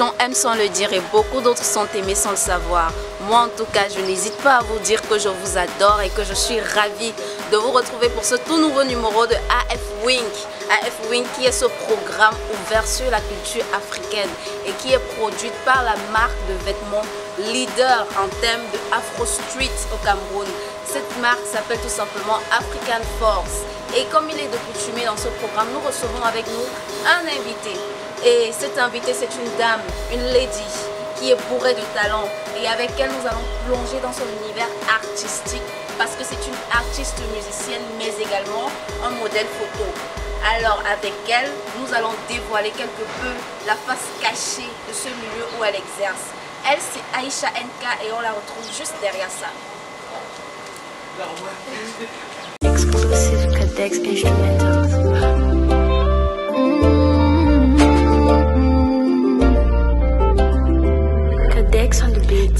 gens aiment sans le dire et beaucoup d'autres sont aimés sans le savoir. Moi en tout cas, je n'hésite pas à vous dire que je vous adore et que je suis ravie de vous retrouver pour ce tout nouveau numéro de AF Wink. AF Wink qui est ce programme ouvert sur la culture africaine et qui est produite par la marque de vêtements leader en thème de Afro Street au Cameroun. Cette marque s'appelle tout simplement African Force. Et comme il est de coutume dans ce programme, nous recevons avec nous un invité. Et cet invité, c'est une dame, une lady qui est bourrée de talent et avec elle nous allons plonger dans son univers artistique parce que c'est une artiste musicienne mais également un modèle photo. Alors avec elle, nous allons dévoiler quelque peu la face cachée de ce milieu où elle exerce. Elle, c'est Aïcha NK et on la retrouve juste derrière ça. Exclusive Cadex Instrumentals. Cadex on the beat.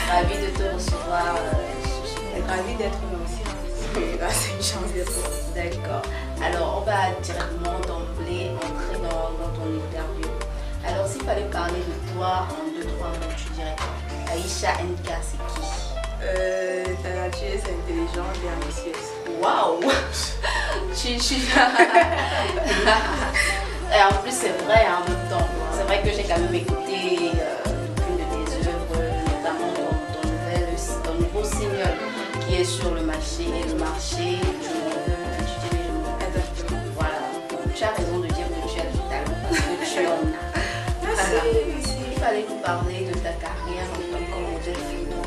Ravie de te recevoir. Ravie d'être là aussi. C'est une chance d'être là. D'accord. Alors, on va directement d'emblée entrer dans ton interview. Alors, s'il fallait parler de toi en 2-3 mots, tu dirais quoi? Aïcha NK, c'est qui? Talentueuse, intelligente et ambitieuse. Waouh! Et en plus, c'est vrai en même temps. C'est vrai que j'ai quand même écouté une de tes œuvres, notamment ton nouveau single qui est sur le marché. Et le marché, je veux étudier les mots. Exactement. Voilà. Tu as raison de dire que tu as du talent parce que tu en as. Merci. Il fallait nous parler de ta carrière en tant que modèle photo.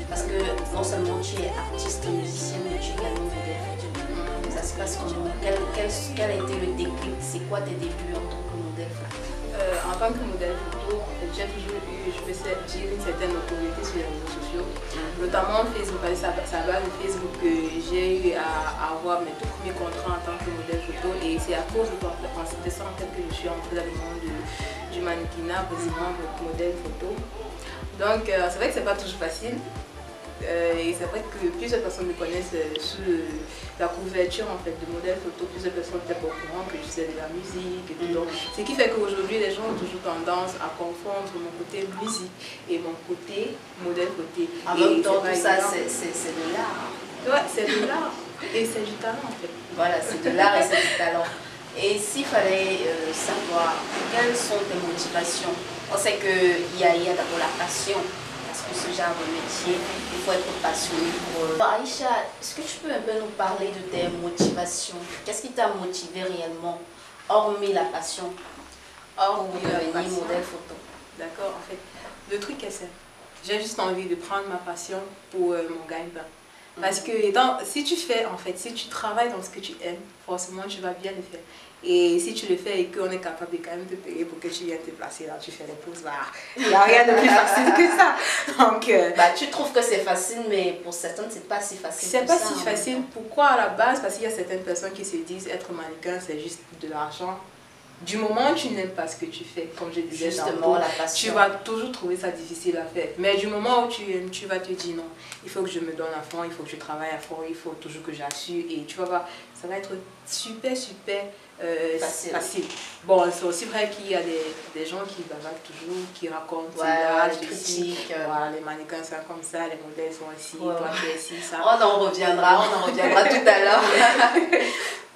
Parce que non seulement tu es artiste musicienne, mais tu es également modèle photo. Ça se passe comment? Quel a été le déclic? C'est quoi tes débuts en tant que modèle photo? En tant que modèle photo, j'ai toujours eu, je peux dire, une certaine autorité sur les réseaux sociaux, notamment Facebook. Ça va de Facebook que j'ai eu à avoir mes tout premiers contrats en tant que modèle photo et c'est à cause de ça en fait que je suis entrée dans le monde du mannequinat, précisément modèle photo. Donc c'est vrai que c'est pas toujours facile. Et c'est vrai que plusieurs personnes me connaissent sous la couverture en fait de modèle photo. Plusieurs personnes étaient au courant que je faisais de la musique et tout. Donc, ce qui fait qu'aujourd'hui les gens ont toujours tendance à confondre mon côté musique et mon côté modèle photo. En même temps, tout ça c'est de l'art. Ouais, c'est de l'art et c'est du talent en fait. Voilà, c'est de l'art et c'est du talent. Et s'il fallait savoir quelles sont tes motivations, on sait qu'il y a d'abord la passion. Ce genre de métier, il faut être passionné pour... Aïcha, est-ce que tu peux un peu nous parler de tes motivations? Qu'est-ce qui t'a motivé réellement, hormis la passion, Hormis pour la devenir passion. modèle photo? D'accord, en fait, le truc est simple. J'ai juste envie de prendre ma passion pour mon gagne-pain. Parce que si tu travailles dans ce que tu aimes, forcément tu vas bien le faire. Et si tu le fais et qu'on est capable de quand même te payer pour que tu viennes te placer là, tu fais les pauses là. Il n'y a rien de plus facile que ça. Donc, tu trouves que c'est facile, mais pour certaines, c'est pas si facile. c'est pas si facile. Pourquoi à la base? Parce qu'il y a certaines personnes qui se disent être mannequin, c'est juste de l'argent. Du moment où tu n'aimes pas ce que tu fais, comme je disais Justement, tantôt, la passion. tu vas toujours trouver ça difficile à faire. Mais du moment où tu aimes, tu vas te dire non, il faut que je me donne à fond, il faut que je travaille à fond, il faut toujours que j'assure. Et tu vas voir, ça va être super, super facile. Bon, c'est aussi vrai qu'il y a des gens qui bavardent toujours, qui racontent les critiques. Voilà, les mannequins sont comme ça, les modèles sont ici, toi tu es ici, ça. On en reviendra tout à l'heure.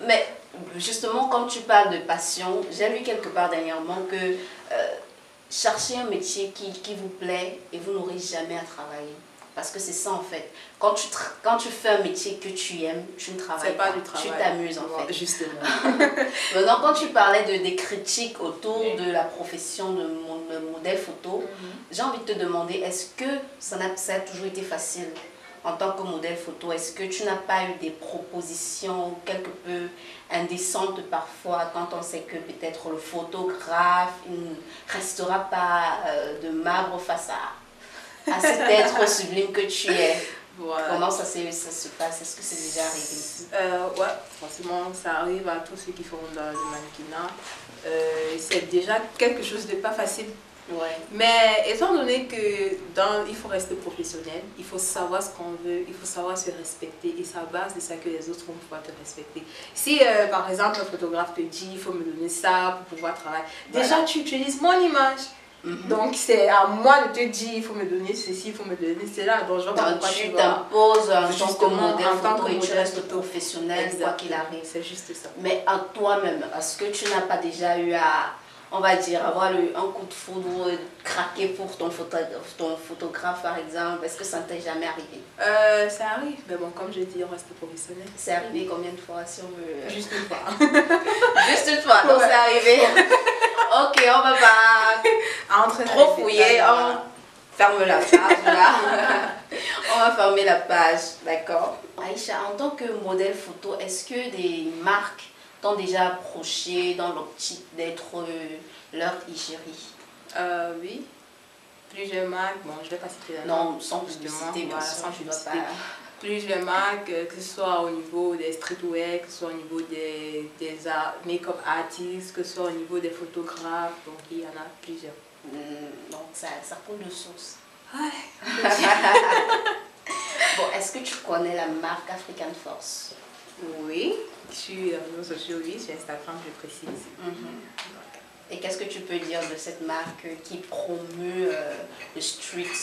Mais justement, comme tu parles de passion, j'ai lu quelque part dernièrement que cherchez un métier qui vous plaît et vous n'aurez jamais à travailler. Parce que c'est ça en fait. Quand tu fais un métier que tu aimes, tu ne travailles pas. Du travail. Tu t'amuses en fait. Justement. Maintenant, quand tu parlais des critiques autour de la profession de modèle photo, j'ai envie de te demander, est-ce que ça a toujours été facile en tant que modèle photo? Est-ce que tu n'as pas eu des propositions quelque peu indécentes parfois quand on sait que peut-être le photographe ne restera pas de marbre face à cet être sublime que tu es? Voilà. Comment ça se passe? Est-ce que c'est déjà arrivé? Ouais, forcément, ça arrive à tous ceux qui font dans le mannequinat. C'est déjà quelque chose de pas facile. Ouais. Mais étant donné que il faut rester professionnel, il faut savoir ce qu'on veut, il faut savoir se respecter et c'est à base de ça que les autres vont pouvoir te respecter. Si par exemple un photographe te dit il faut me donner ça pour pouvoir travailler, déjà tu utilises mon image. Donc c'est à moi de te dire il faut me donner ceci, il faut me donner cela. Donc je vois pas pourquoi tu t'imposes en tant que modèle photo et tu restes photo. Professionnel quoi qu'il arrive. C'est juste ça. Mais à toi-même, est-ce que tu n'as pas déjà eu à, on va dire, avoir un coup de foudre, craquer pour ton photographe par exemple? Est-ce que ça ne t'est jamais arrivé? Ça arrive, mais bon, comme je dis, on reste professionnel. C'est arrivé combien de fois si on veut... Juste une fois. Juste une fois, donc c'est arrivé. Ok, on va pas trop fouiller, on ferme la page là. On va fermer la page, d'accord. Aïcha, en tant que modèle photo, est-ce que des marques t'ont déjà approché dans l'optique d'être leur égérie? Oui, plusieurs marques, bon je vais pas citer la non, sans publicité, voilà, sans publicité. Plusieurs marques, que ce soit au niveau des streetwear, que ce soit au niveau des make-up artistes, que ce soit au niveau des photographes, donc il y en a plusieurs. Donc ça coule de source. Ouais. Bon, est-ce que tu connais la marque African Force? Oui, sur les réseaux sociaux, oui, sur Instagram je précise. Et qu'est-ce que tu peux dire de cette marque qui promeut le street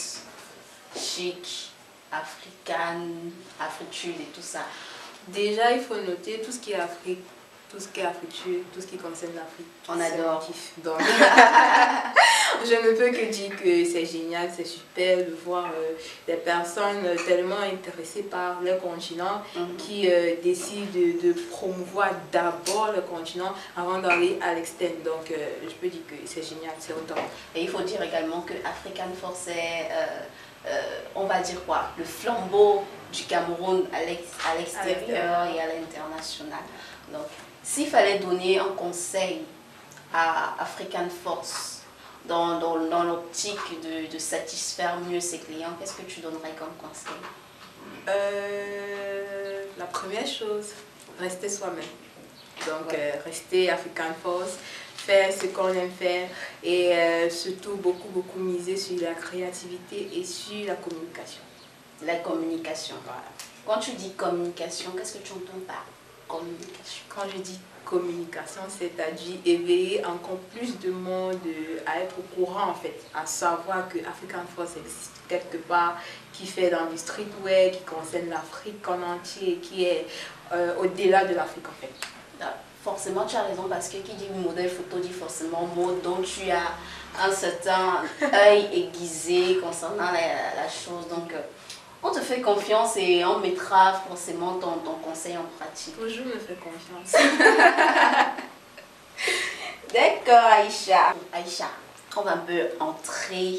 chic, afritude et tout ça? Déjà, il faut noter tout ce qui est Afrique, tout ce qui est afritude, tout ce qui concerne l'Afrique. On adore. Donc, je ne peux que dire que c'est génial, c'est super de voir des personnes tellement intéressées par le continent qui décident de promouvoir d'abord le continent avant d'aller à l'externe. Donc, je peux dire que c'est génial, c'est au top. Et il faut dire également que African Force est... on va dire quoi, le flambeau du Cameroun à l'extérieur et à l'international. Donc, s'il fallait donner un conseil à African Force dans l'optique de satisfaire mieux ses clients, qu'est-ce que tu donnerais comme conseil? La première chose, rester soi-même. Donc, rester African Force, faire ce qu'on aime faire et surtout beaucoup miser sur la créativité et sur la communication. La communication. Voilà. Quand tu dis communication, qu'est-ce que tu entends par communication? Quand je dis communication, c'est-à-dire éveiller encore plus de monde à être au courant en fait, à savoir que African Force existe quelque part, qui fait dans le streetwear, qui concerne l'Afrique en entier, qui est au-delà de l'Afrique en fait. Forcément, tu as raison parce que qui dit modèle photo dit forcément mode, donc tu as un certain œil aiguisé concernant la chose. Donc, on te fait confiance et on mettra forcément ton conseil en pratique. Toujours me faire confiance. D'accord, Aïcha. Aïcha, on va un peu entrer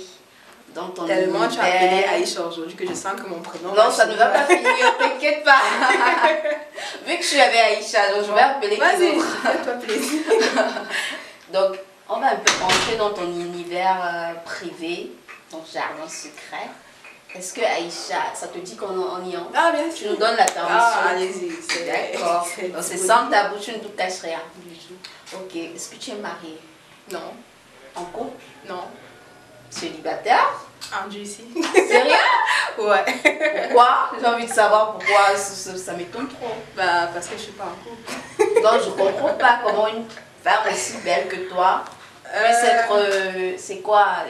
dans ton tellement tu as appelé Aïcha aujourd'hui que je sens que mon prénom... Non, ça ne va pas finir, t'inquiète pas. Vu que je suis avec Aïcha, donc je vais appeler Vas-y, fais-toi plaisir. Donc, on va un peu entrer dans ton univers privé, ton jardin secret. Est-ce que Aïcha, ça te dit qu'on y entre? Ah, bien Tu sûr. nous donnes la permission. Ah, allez-y. D'accord. Donc c'est sans tabou, tu ne te caches rien. Du tout. Ok. Est-ce que tu es mariée? Non. En couple? Non. Célibataire? Un Dieu ici. Sérieux? Ouais. Pourquoi? J'ai envie de savoir pourquoi ça m'étonne trop. Bah, parce que je suis pas en couple. Donc je comprends pas comment une femme aussi belle que toi puisse être... c'est quoi?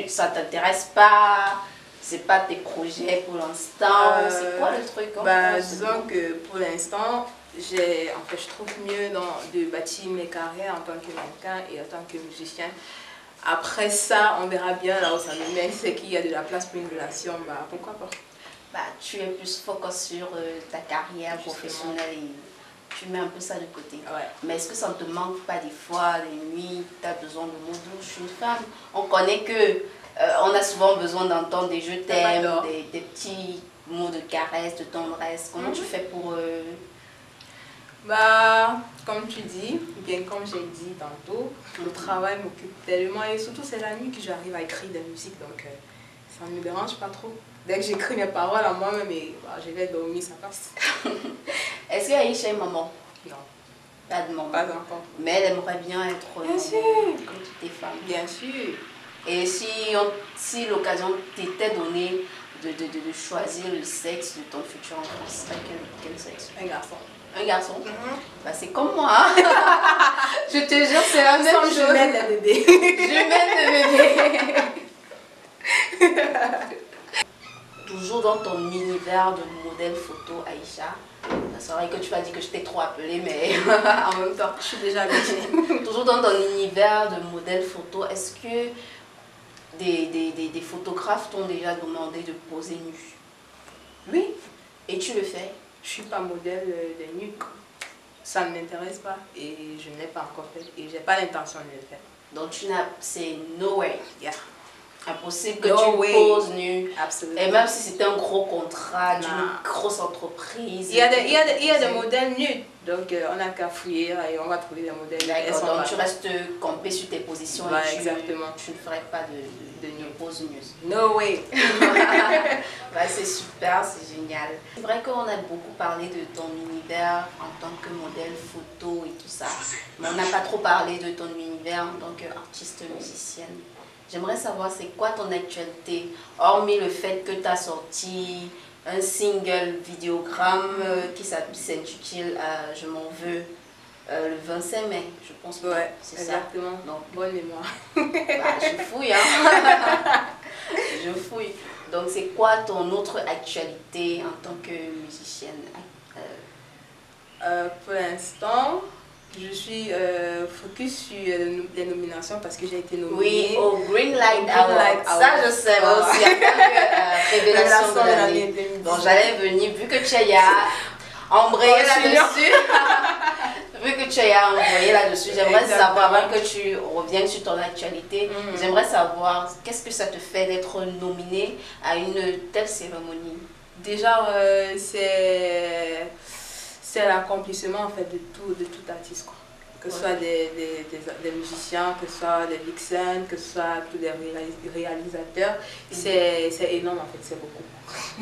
Ça t'intéresse pas? C'est pas tes projets pour l'instant? C'est quoi le truc? Bah, disons que pour l'instant, je trouve mieux de bâtir mes carrières en tant que mannequin et en tant que musicien. Après ça, on verra bien là où ça me mène. C'est qu'il y a de la place pour une relation, bah pourquoi pas. Bah, tu es plus focus sur ta carrière professionnelle et tu mets un peu ça de côté. Ouais. Mais est-ce que ça ne te manque pas des fois, les nuits, tu as besoin de mots doux? Je suis une femme. On connaît que on a souvent besoin d'entendre des je t'aime, des petits mots de caresse, de tendresse. Comment tu fais pour... Bah, comme tu dis, bien comme j'ai dit tantôt, le travail m'occupe tellement et surtout c'est la nuit que j'arrive à écrire de la musique, donc ça ne me dérange pas trop. Dès que j'écris mes paroles à moi-même, bah, je vais dormir, ça passe. Est-ce qu'Aïcha est maman? Non. Pas de maman. Pas encore. Mais elle aimerait bien être bien sûr. comme toutes les femmes. Bien sûr. Et si l'occasion t'était donnée de choisir le sexe de ton futur enfant, ce serait quel sexe? Un garçon. Un garçon? Bah, c'est comme moi. Hein? Je te jure, c'est la même chose. Jumelle de bébé. Jumelle de bébé. Toujours dans ton univers de modèle photo, Aïcha. C'est vrai que tu m'as dit que je t'ai trop appelée, mais en même temps, Je suis déjà habituée. toujours dans ton univers de modèle photo, est-ce que des photographes t'ont déjà demandé de poser nu? Oui. Et tu le fais? Je suis pas modèle de nu. Ça ne m'intéresse pas et je ne l'ai pas encore fait et j'ai pas l'intention de le faire. Donc c'est no way. Yeah. Impossible que No tu way. poses nu. Absolument. Et même si c'était un gros contrat d'une Non. grosse entreprise. Il y a des modèles nus, donc on n'a qu'à fouiller et on va trouver des modèles. D'accord, donc tu restes campé sur tes positions Ouais, et exactement. tu ne ferais pas de pose nu. No way. Bah, c'est super, c'est génial. C'est vrai qu'on a beaucoup parlé de ton univers en tant que modèle photo et tout ça, mais on n'a pas trop parlé de ton univers en tant qu'artiste musicienne. J'aimerais savoir c'est quoi ton actualité, hormis le fait que tu as sorti un single vidéogramme qui s'intitule Je m'en veux le 25 mai, je pense. Ouais, c'est exactement. Ça. Donc, bonne mémoire. Bah, je fouille, hein. Je fouille. Donc, c'est quoi ton autre actualité en tant que musicienne? Pour l'instant, je suis focus sur les nominations parce que j'ai été nominée. Oui, au Green Light Award. Light Ça, Award. je sais aussi. En tant que révélation de l'année. 2010. Donc, j'allais venir, vu que tu as embrayé là-dessus. Vu que tu as envoyé là-dessus, j'aimerais savoir, avant que tu reviennes sur ton actualité, j'aimerais savoir qu'est-ce que ça te fait d'être nominée à une telle cérémonie? Déjà, c'est l'accomplissement en fait de tout artiste, quoi. Que ce soit des musiciens, que ce soit des vixens, que ce soit tous les réalisateurs. C'est énorme en fait, c'est beaucoup.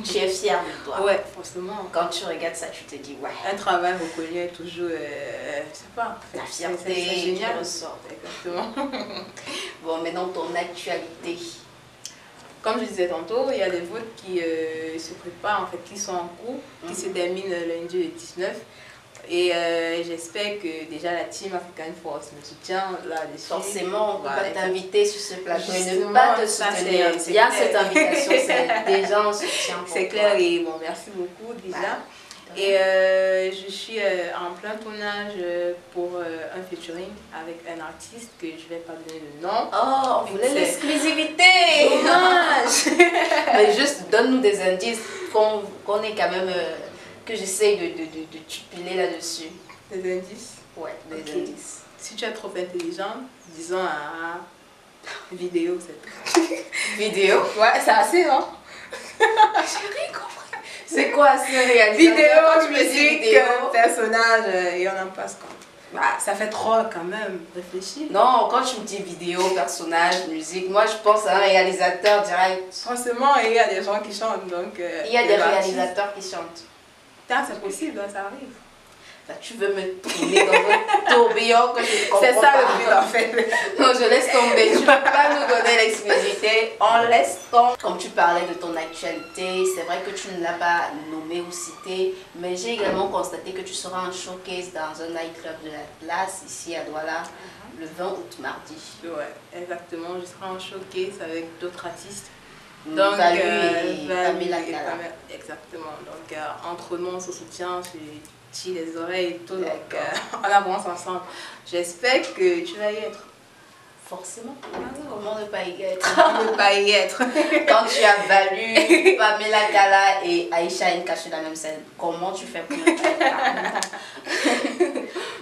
Tu es fière de toi? Ouais, forcément. Quand tu regardes ça, tu te dis ouais. Un travail reconnu est toujours, je sais pas, La fierté c'est génial. qui ressort. Exactement. Bon, maintenant ton actualité. Comme je disais tantôt, il y a des votes qui se préparent, en fait, qui sont en cours, qui se terminent lundi le 19. Et j'espère que déjà la team African Force me soutient là-dessus. Forcément, on ne peut pas t'inviter sur ce plateau et ne Justement, pas te ça, soutenir. c'est Il y a clair. cette invitation, c'est déjà un soutien pour C'est toi. clair et bon, merci beaucoup déjà. Bah, et je suis en plein tournage pour un featuring avec un artiste que je ne vais pas donner le nom. Oh, on voulait C'est- l'exclusivité. Dommage. Mais juste donne-nous des indices qu'on est quand même, que j'essaye de tupiler là-dessus. Des indices. Ouais, des Ok. indices. Si tu es trop intelligente, disons à vidéo, c'est Vidéo. Ouais, c'est assez, non? J'ai rien compris. C'est quoi ce réalisateur? Vidéo, Quand tu me dis musique, vidéo, personnage, et on en passe quoi. Bah, ça fait trop quand même, réfléchis. Non, quand tu me dis vidéo, personnage, musique, moi je pense à un réalisateur direct. Forcément, il y a des gens qui chantent, donc... Il y a des réalisateurs qui chantent. C'est possible, hein, ça arrive. Là, tu veux me tourner dans un tourbillon que je ne comprends pas. C'est ça le but en fait. Non, je laisse tomber. Tu ne peux pas nous donner l'exclusivité. On laisse tomber. Comme tu parlais de ton actualité, c'est vrai que tu ne l'as pas nommé ou cité, mais j'ai également constaté que tu seras en showcase dans un nightclub de la place, ici à Douala, le 20 août mardi. Ouais, exactement. Je serai en showcase avec d'autres artistes. Donc, Valu et Pamela et Kala. Exactement. Donc, entre nous, on se soutient, tu les oreilles et tout. Donc, on avance ensemble. J'espère que tu vas y être. Forcément. Comment ne pas y être? Comment ne pas y être? Quand tu as Valu, Pamela Kala et Aïcha Nka sur la même scène, comment tu fais pour ne pas être là?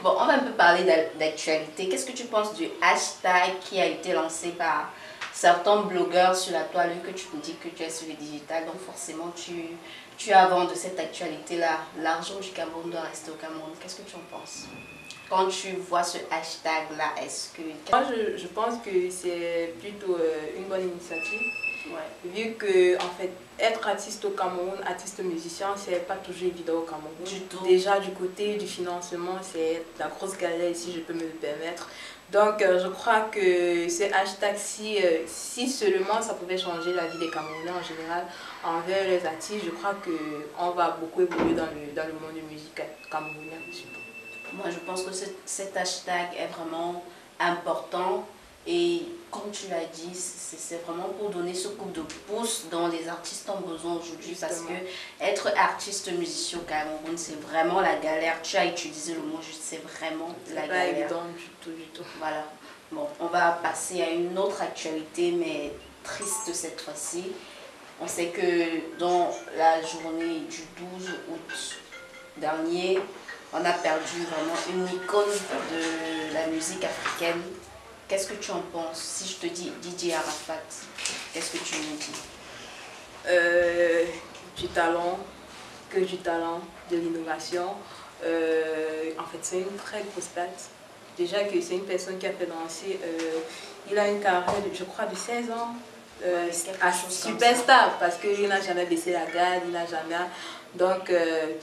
Bon, on va un peu parler d'actualité. Qu'est-ce que tu penses du hashtag qui a été lancé par certains blogueurs sur la toile, vu que tu me dis que tu es sur le digital, donc forcément tu as vent de cette actualité-là. L'argent du Cameroun doit rester au Cameroun. Qu'est-ce que tu en penses? Quand tu vois ce hashtag-là, est-ce que... Moi, je pense que c'est plutôt une bonne initiative. Ouais. Vu que, en fait, être artiste au Cameroun, artiste musicien, c'est pas toujours évident au Cameroun. Du tout. Déjà, du côté du financement, c'est la grosse galère, si je peux me le permettre. Donc, je crois que ce hashtag, si seulement ça pouvait changer la vie des Camerounais en général envers les artistes, je crois qu'on va beaucoup évoluer dans le monde musical camerounais. Moi, je pense que cet hashtag est vraiment important et comme tu l'as dit, c'est vraiment pour donner ce coup de pouce dont les artistes ont besoin aujourd'hui, parce que être artiste musicien au Cameroun, c'est vraiment la galère. Tu as utilisé le mot juste, c'est vraiment la galère. C'est pas évident du tout. Voilà. Bon, on va passer à une autre actualité, mais triste cette fois-ci. On sait que dans la journée du 12 août dernier, on a perdu vraiment une icône de la musique africaine. Qu'est-ce que tu en penses? Si je te dis DJ Arafat, qu'est-ce que tu me dis? Du talent, de l'innovation. En fait, c'est une très grosse date. Déjà que c'est une personne qui a fait danser, il a une carrière, je crois, de 16 ans. Superstar, parce qu'il n'a jamais baissé la garde, il n'a jamais... Donc,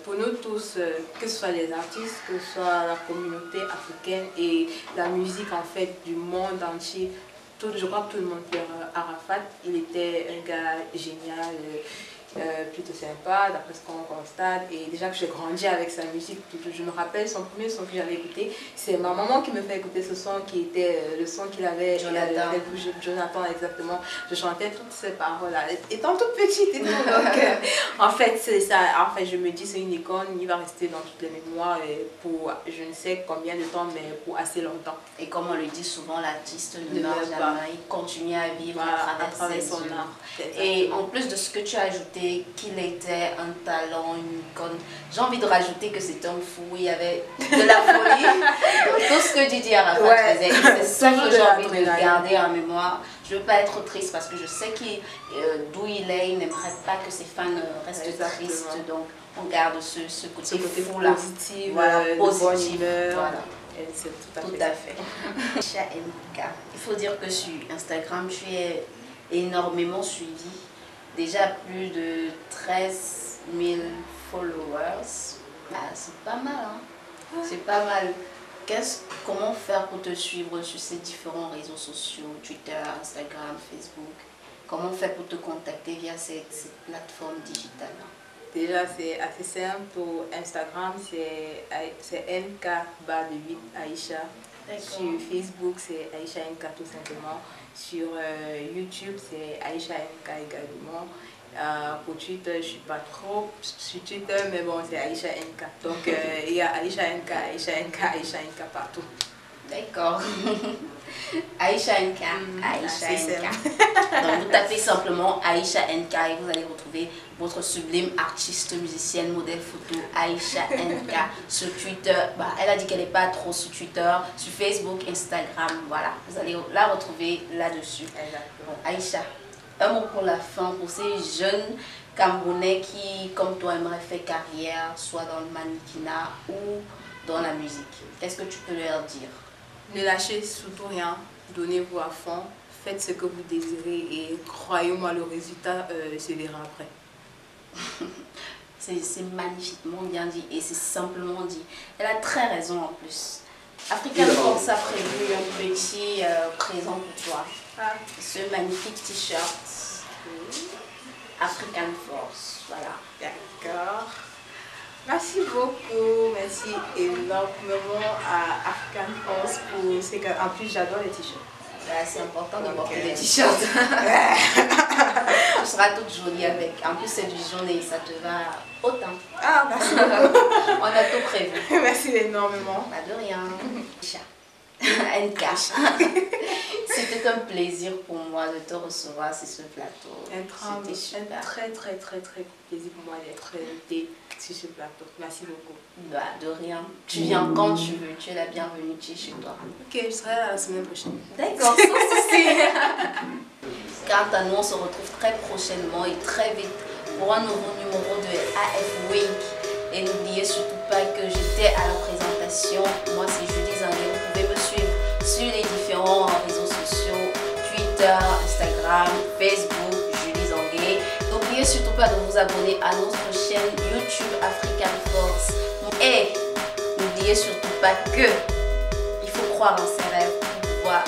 pour nous tous, que ce soit les artistes, que ce soit la communauté africaine et la musique en fait du monde entier, je crois que tout le monde pleure Arafat. Il était un gars génial, plutôt sympa, d'après ce qu'on constate. Et déjà que j'ai grandi avec sa musique, je me rappelle son premier son que j'avais écouté, c'est ma maman qui me fait écouter ce son qui était le son qu'il avait Jonathan. Jonathan, exactement. Je chantais toutes ces paroles-là, étant toute petite et tout. Donc, en fait, c'est ça. En fait, je me dis, c'est une icône, il va rester dans toutes les mémoires et pour je ne sais combien de temps, mais pour assez longtemps. Et comme on le dit souvent, l'artiste ne meurt jamais, il continue à vivre à travers son art. Et en plus de ce que tu as ajouté, qu'il était un talent, une icône, j'ai envie de rajouter que c'était un fou, il y avait de la folie dans tout ce que Didier Arafat faisait. C'est ça que j'ai envie de garder en mémoire. Je ne veux pas être triste parce que je sais d'où il est, il n'aimerait pas que ses fans restent tristes. Donc on garde ce côté fou-là. Positif, voilà, positif. Voilà. Tout à fait. Aïcha Nka, il faut dire que sur Instagram, tu es énormément suivi. Déjà plus de 13 000 followers. Bah, c'est pas mal, hein? C'est pas mal. Comment faire pour te suivre sur ces différents réseaux sociaux, Twitter, Instagram, Facebook? Comment faire pour te contacter via cette plateforme digitale? Déjà, c'est assez simple. Pour Instagram, c'est NK8 Aïcha. Sur Facebook, c'est Aïcha Nka tout simplement. Sur YouTube, c'est Aïcha Nka également. Pour Twitter, je ne suis pas trop sur Twitter, mais bon, c'est Aïcha Nka. Donc, il y a Aïcha Nka partout. D'accord. Aïcha Nka, Aïcha Nka. Donc, vous tapez simplement Aïcha Nka et vous allez retrouver votre sublime artiste, musicienne, modèle photo, Aïcha Nka sur Twitter. Bah, elle a dit qu'elle n'est pas trop sur Twitter, sur Facebook, Instagram. Voilà, vous allez la retrouver là-dessus. Bon, Aïcha, un mot pour la fin, pour ces jeunes Camerounais qui, comme toi, aimeraient faire carrière, soit dans le mannequinat ou dans la musique, qu'est-ce que tu peux leur dire? Ne lâchez surtout rien, donnez-vous à fond, faites ce que vous désirez et croyez-moi, le résultat se verra après. C'est magnifiquement bien dit et c'est simplement dit. Elle a très raison en plus. African Force a prévu un petit présent pour toi. Ah. Ce magnifique t-shirt African Force, voilà. D'accord. Merci beaucoup, merci énormément à African Force pour ces cas. En plus, j'adore les t-shirts. C'est important de porter des t-shirts. Tu seras toute jolie avec. En plus, c'est du jaune et ça te va autant. Ah, merci beaucoup. On a tout prévu. Merci énormément. Pas de rien. NK. C'était un plaisir pour moi de te recevoir sur ce plateau. C'était super. Un très plaisir pour moi d'être invitée sur ce plateau. Merci beaucoup. Bah, de rien. Tu viens quand tu veux. Tu es la bienvenue. Tu es chez toi. Ok, je serai là la semaine prochaine. D'accord, sans souci. Quant à nous, on se retrouve très prochainement et très vite pour un nouveau numéro de AF Wink. Et n'oubliez surtout pas que j'étais à la présentation. Moi, c'est Julie Zangué. Vous pouvez me suivre sur les différents réseaux sociaux, Twitter, Instagram, Facebook, Julie Zangué. N'oubliez surtout pas de vous abonner à notre chaîne YouTube African Force. Et n'oubliez surtout pas que il faut croire en ses rêves pour pouvoir